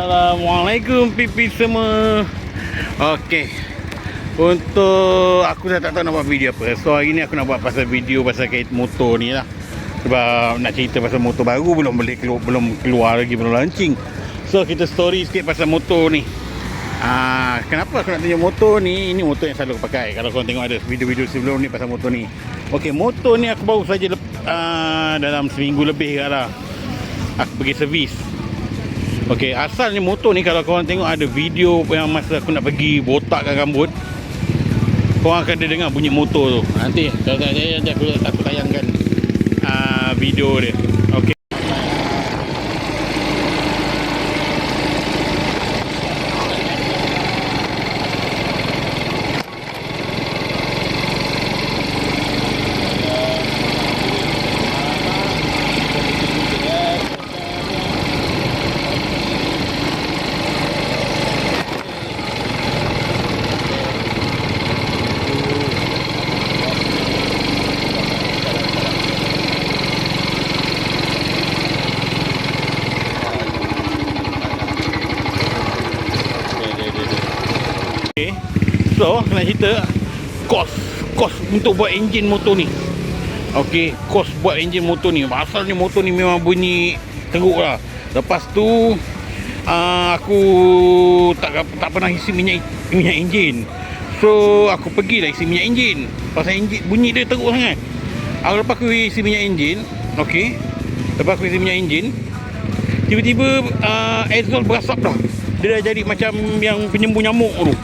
Assalamualaikum pipi semua. Okey, untuk aku dah tak tahu nak buat video apa. So hari ni aku nak buat pasal video pasal kait motor ni lah. Sebab nak cerita pasal motor baru, belum keluar lagi, belum launching. So kita story sikit pasal motor ni. Kenapa aku nak tunjuk motor ni? Ini motor yang selalu aku pakai. Kalau korang tengok ada video-video sebelum ni pasal motor ni. Okey, motor ni aku baru saja dalam seminggu lebih lah aku pergi servis. Okey, asalnya motor ni kalau korang tengok ada video yang masa aku nak pergi botakkan rambut, korang akan dengar bunyi motor tu. Nanti kalau tak saya nanti aku tayangkan video dia. Okey. So, nak cerita kos untuk buat enjin motor ni. Okey, kos buat enjin motor ni. Asalnya motor ni memang bunyi teruk lah. Lepas tu aku tak pernah isi minyak enjin. So, aku pergilah isi minyak enjin. Pasal enjin bunyi dia teruk sangat. Lepas aku isi minyak enjin, okey. Lepas aku isi minyak enjin, tiba-tiba exhaust berasap dah. Dia dah jadi macam yang penyembuh nyamuk tu.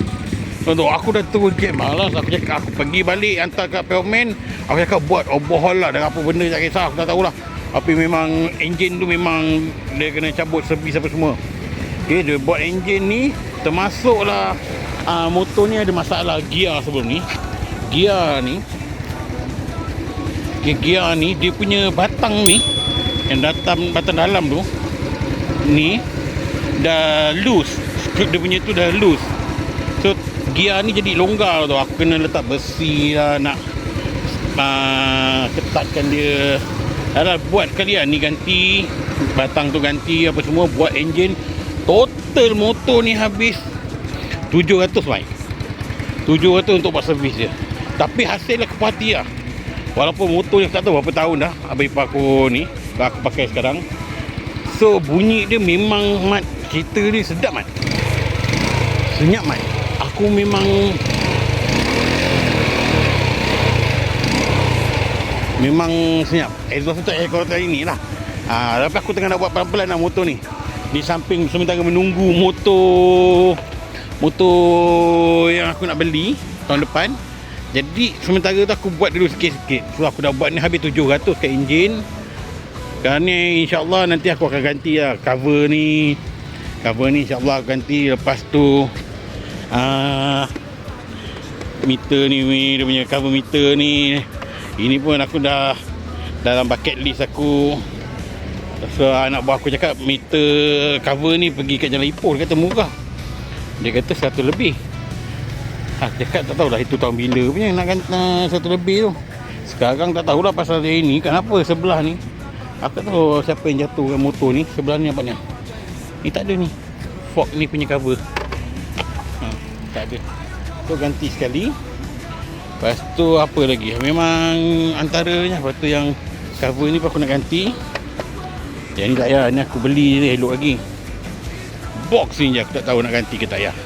Untuk aku dah terus game malas. Aku cakap aku pergi balik hantar kat Pelman. Aku cakap buat overhaul lah. Dan apa benda tak kisah, aku tak tahulah. Tapi memang enjin tu memang dia kena cabut servis apa semua. Okay, dia buat enjin ni, termasuklah motor ni ada masalah gear sebelum ni. Gear ni dia punya batang ni, yang batang dalam tu ni dah loose. Dia punya tu dah loose. So gear ni jadi longgar tu. Aku kena letak besi lah, nak ketatkan dia. Dah buat kalian ni ganti batang tu, ganti apa semua, buat enjin. Total motor ni habis 700 baik. 700 untuk buat servis dia. Tapi hasilnya kepati lah. Walaupun motor ni tak tahu berapa tahun dah abang ipar aku ni aku pakai sekarang. So bunyi dia memang mat, cerita ni sedap mat, senyap mat. Aku memang senyap. Exhaust tu ekor tadi ni lah. Tapi aku tengah nak buat pelan-pelan lah motor ni. Di samping sementara menunggu motor yang aku nak beli tahun depan. Jadi sementara tu aku buat dulu sikit-sikit. So aku dah buat ni habis 700 kat enjin. Dan ni insyaAllah nanti aku akan ganti lah cover ni. Cover ni insyaAllah aku ganti. Lepas tu meter ni, dia punya cover meter ni, ini pun aku dah dalam bucket list aku. So anak buah aku cakap meter cover ni pergi kat Jalan Ipoh, dia kata murah. Dia kata 100 lebih. Aku cakap tak tahulah itu tahun bila punya nak ganti 100 lebih tu. Sekarang tak tahulah pasal dia ni. Kenapa sebelah ni aku tak tahu siapa yang jatuhkan motor ni. Sebelah ni apa ni? Ni tak ada ni fork ni punya cover. Tak ada. So ganti sekali. Lepas tu apa lagi? Memang antaranya. Lepas tu yang cover ni pun aku nak ganti. Yang ni tak payah. Ni aku beli ni elok lagi. Box ni je aku tak tahu nak ganti ke tak payah.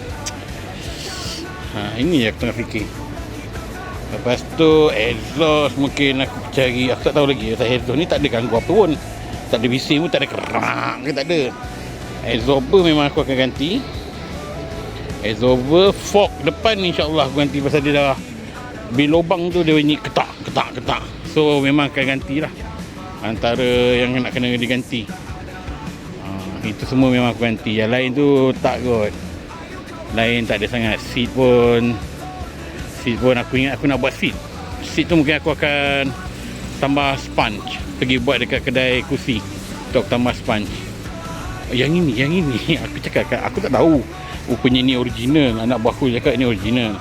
Ini je aku tengah fikir. Lepas tu exhaust mungkin aku cari. Aku tak tahu lagi. Pasal exhaust ni tak ada ganggu apa pun. Tak ada bising pun, tak ada kerak ke, tak ada. Exhaust memang aku akan ganti. Exhaust fork depan ni insyaAllah aku ganti. Pasal dia dah bila lubang tu dia bunyi ketak. So memang akan gantilah. Antara yang nak kena diganti, itu semua memang aku ganti. Yang lain tu tak kot. Lain tak ada sangat. Seat pun aku ingat aku nak buat seat tu mungkin aku akan tambah sponge. Pergi buat dekat kedai kursi untuk tambah sponge. Yang ini aku cakap aku tak tahu. Rupanya ni original. Anak buah aku cakap ni original.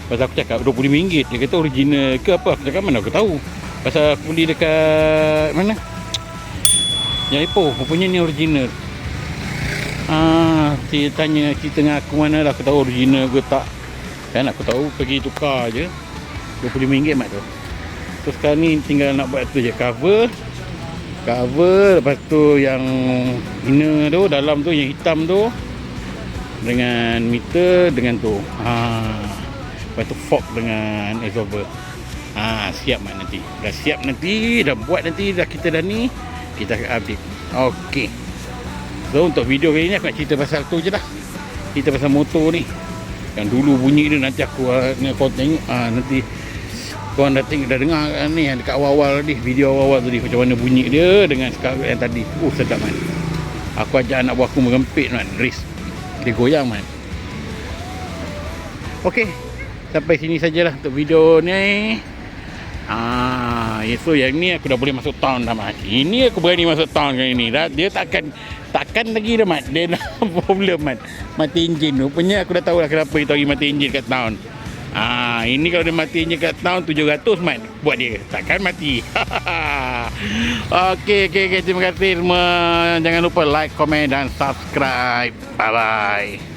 Pasal aku cakap RM25. Dia kata original ke apa. Aku cakap mana aku tahu. Pasal aku beli dekat mana, Yang Ipoh. Rupanya ni original. Dia tanya cerita dengan aku mana lah, aku tahu original ke tak. Kan aku tahu pergi tukar je RM25 mat tu. So sekarang ni tinggal nak buat tu je, cover, lepas tu yang inner tu, dalam tu yang hitam tu dengan meter dengan tu. Lepas tu fork dengan absorber. Siap mat nanti. Dah siap nanti, dah buat nanti, kita dah ni, kita akan update. Okey. So untuk video kali ni aku nak cerita pasal tu je lah. Cerita pasal motor ni. Yang dulu bunyi dia, nanti aku kau tengok nanti korang dah dengar ni yang dekat awal-awal tadi, video awal-awal tadi, macam mana bunyi dia dengan sekarang yang tadi. Sedap man. Aku ajak anak buah aku merempit man, race. Dia goyang man. Okey, sampai sini sajalah untuk video ni. So yang ni aku dah boleh masuk town dah mat. Ini aku berani masuk town kali ni dah. Dia takkan lagi dah mat. Dia dah problem mat. Mati enjin. Rupanya aku dah tahu lah kenapa dia tahu mati enjin kat town. Ini kalau dia mati enjin kat town 700 mat buat dia. Takkan mati. Okey, terima kasih semua. Jangan lupa like, komen dan subscribe. Bye bye.